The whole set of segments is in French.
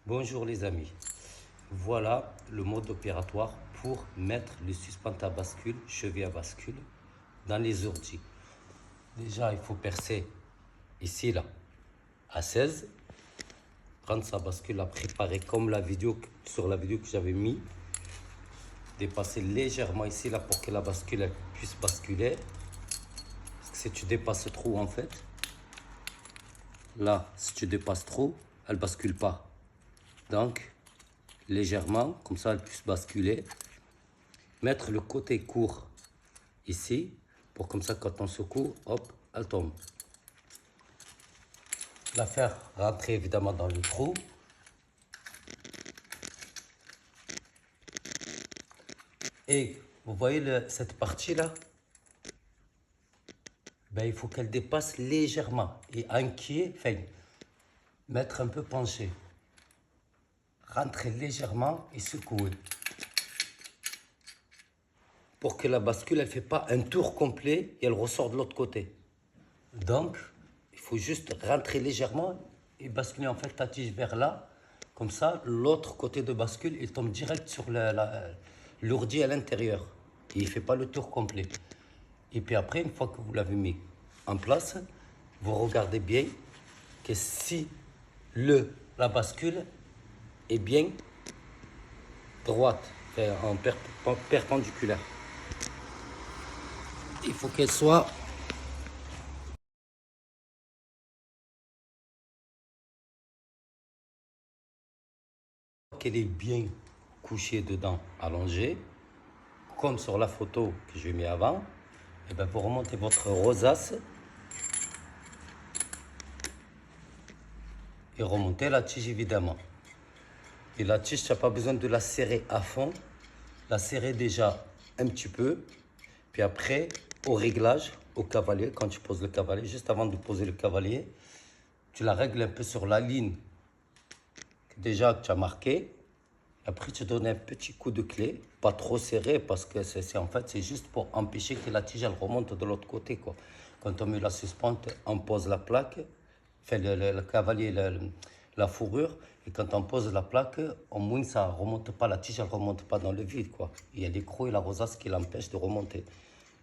Bonjour les amis, voilà le mode opératoire pour mettre le suspente à bascule, cheville à bascule dans les ordi. Déjà il faut percer ici là à 16, prendre sa bascule à préparer comme sur la vidéo que j'avais mis, dépasser légèrement ici là pour que la bascule elle puisse basculer. Parce que si tu dépasses trop en fait, là si tu dépasses trop, elle bascule pas. Donc légèrement, comme ça elle puisse basculer. Mettre le côté court ici, pour comme ça quand on secoue, hop, elle tombe. La faire rentrer évidemment dans le trou. Et vous voyez cette partie là, ben, il faut qu'elle dépasse légèrement. Et inquiet, enfin, mettre un peu penché. Rentrer légèrement et secouer. Pour que la bascule, elle ne fait pas un tour complet et elle ressort de l'autre côté. Donc, il faut juste rentrer légèrement et basculer en fait ta tige vers là. Comme ça, l'autre côté de bascule, il tombe direct sur l'ourdi à l'intérieur. Et il ne fait pas le tour complet. Et puis après, une fois que vous l'avez mis en place, vous regardez bien que si la bascule est bien droite, en perpendiculaire, il faut qu'elle soit qu'elle est bien couchée dedans, allongée, comme sur la photo que j'ai mis avant. Et bien vous remontez votre rosace et remontez la tige évidemment. Et la tige, tu n'as pas besoin de la serrer à fond, la serrer déjà un petit peu. Puis après, au réglage, au cavalier, quand tu poses le cavalier, juste avant de poser le cavalier, tu la règles un peu sur la ligne déjà que tu as marqué. Après, tu donnes un petit coup de clé, pas trop serré parce que en fait, c'est juste pour empêcher que la tige elle remonte de l'autre côté, quoi. Quand on met la suspente, on pose la plaque, fait le cavalier, la fourrure, et quand on pose la plaque, au moins ça remonte pas, la tige elle remonte pas dans le vide, quoi. Il y a les crocs et la rosace qui l'empêchent de remonter.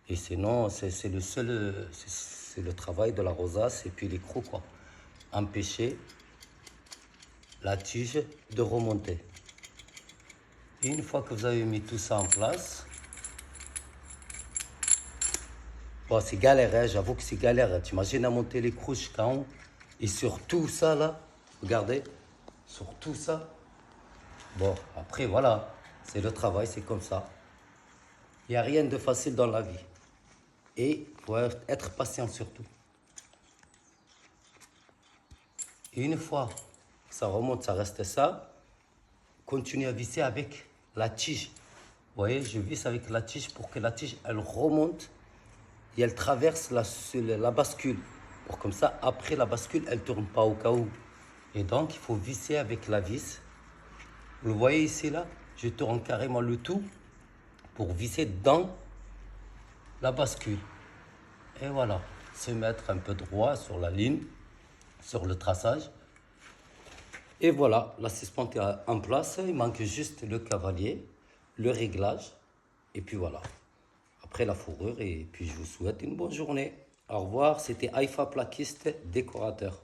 Et sinon, c'est le travail de la rosace et puis les crocs, quoi. Empêcher la tige de remonter. Et une fois que vous avez mis tout ça en place, bon, c'est galère, hein, j'avoue que c'est galère. Tu imagines à monter les couches quand et sur tout ça là, regardez, sur tout ça. Bon, après voilà, c'est le travail, c'est comme ça. Il n'y a rien de facile dans la vie. Et il faut être patient surtout. Et une fois que ça remonte, ça reste ça, continue à visser avec la tige. Vous voyez, je visse avec la tige pour que la tige, elle remonte et elle traverse la bascule. Pour comme ça, après la bascule, elle ne tourne pas au cas où. Et donc, il faut visser avec la vis. Vous le voyez ici, là, je tourne carrément le tout pour visser dans la bascule. Et voilà, se mettre un peu droit sur la ligne, sur le traçage. Et voilà, la suspente est en place. Il manque juste le cavalier, le réglage. Et puis voilà. Après la fourrure. Et puis je vous souhaite une bonne journée. Au revoir. C'était Haïfa Plaquiste, décorateur.